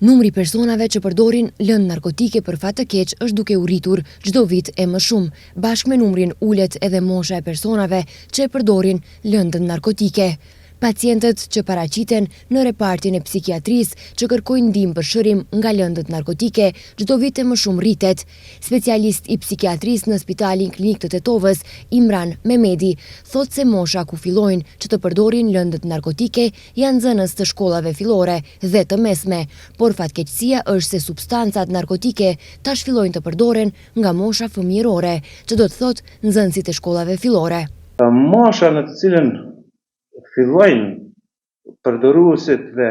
Numri personave që përdorin lëndë narkotike për fat të keq është duke u rritur çdo vit e më shumë. Bashkë me numrin ulet edhe mosha e personave që e përdorin lëndën narkotike. Pacientët që paraqiten në repartin e psikiatrisë që kërkojnë ndihmë për shërim nga lëndët narkotike çdo vit e më shumë rritet. Specialist i psikiatrisë në Spitalin Klinik të Tetovës, Imran Mehmedi, thotë se mosha ku fillojnë që të përdorin lëndët narkotike janë nxënës të shkollave fillore dhe të mesme, por fatkeqësia është se substancat narkotike tash fillojnë të përdoren nga mosha fëmijërore, që do të thotë nxënësit e shkollave fillore. Mosha në të cilën fillojnë përdoruesit dhe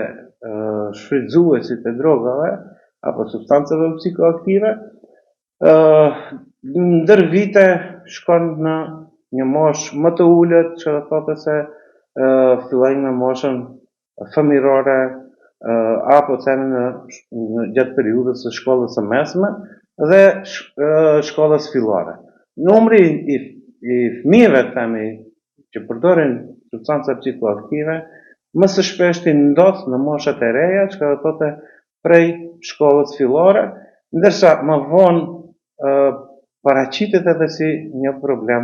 shfrytëzuesit e drogave apo substancave psikoaktive, ndër vite shkon në një moshë më të ulët, që thotë se fillojnë në moshën fëmijërore apo thënë në gjatë periudhës së shkollës së mesme dhe shkollës fillore. Numri i fëmijëve që përdorin substanca psikoaktive më së shpeshti ndodh në moshat e reja, që do thotë prej shkollës fillore, ndërsa më vonë paraqitet edhe si një problem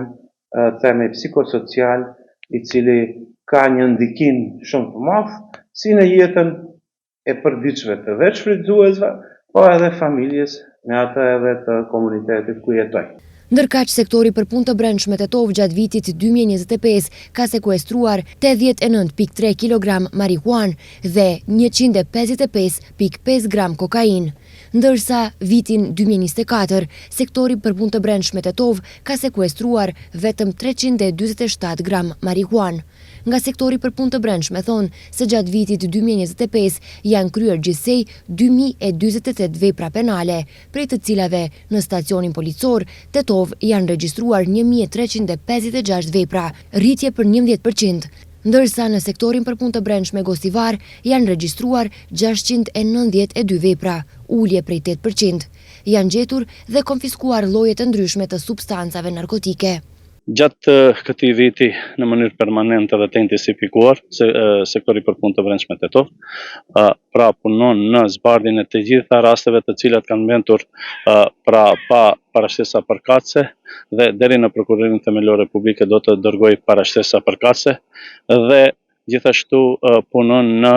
themi psikosocial, i cili ka një ndikim shumë të madh si në jetën e përditshme të vetë shfrytëzuesve, po edhe familjes, me atë edhe të komunitetit ku jetojnë. Ndërkaq sektori për punë të brendshme Tetovë gjatë vitit 2025 ka sekuestruar 89.3 kg marihuanë dhe 155.5 gram kokainë. Ndërsa vitin 2024, sektori për punë të brendshme Tetovë ka sekuestruar vetëm 347 gram marihuanë. Nga sektori për punë të brendshme thonë se gjatë vitit 2025 janë kryer gjithsej 2048 vepra penale, prej të cilave në stacionin policor Tetovë janë regjistruar 1356 vepra, rritje për 11%, ndërsa në sektorin për punë të brendshme Gostivar janë regjistruar 692 vepra, ulje prej 8%. Janë gjetur dhe konfiskuar lloje të ndryshme të substancave narkotike. Gjatë këtij viti në mënyrë permanente dhe të intensifikuar, sektori për punë të brendshme Tetovë pra punon në zbardhjen e të gjitha rasteve të cilat kanë mbendur pa parashtesa përkatëse dhe deri në Prokurorinë Themelore Publike do të dërgojë parashtesa përkatëse dhe gjithashtu punon në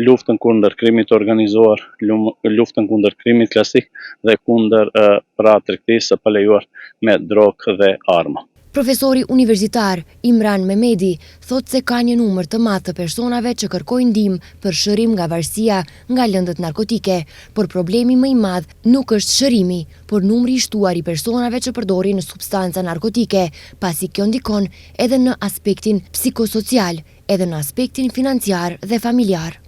luftën kundër krimit të organizuar, luftën kundër krimit klasik dhe kundër tregtisë së palejuar me drogë dhe armë. Profesori universitar Imran Mehmedi thotë se ka një numër të madh të personave që kërkojnë ndihmë për shërim nga varësia nga lëndët narkotike, por problemi më i madh nuk është shërimi, por numri i shtuar i personave që përdorin substanca narkotike, pasi kjo ndikon edhe në aspektin psikosocial, edhe në aspektin financiar dhe familjar.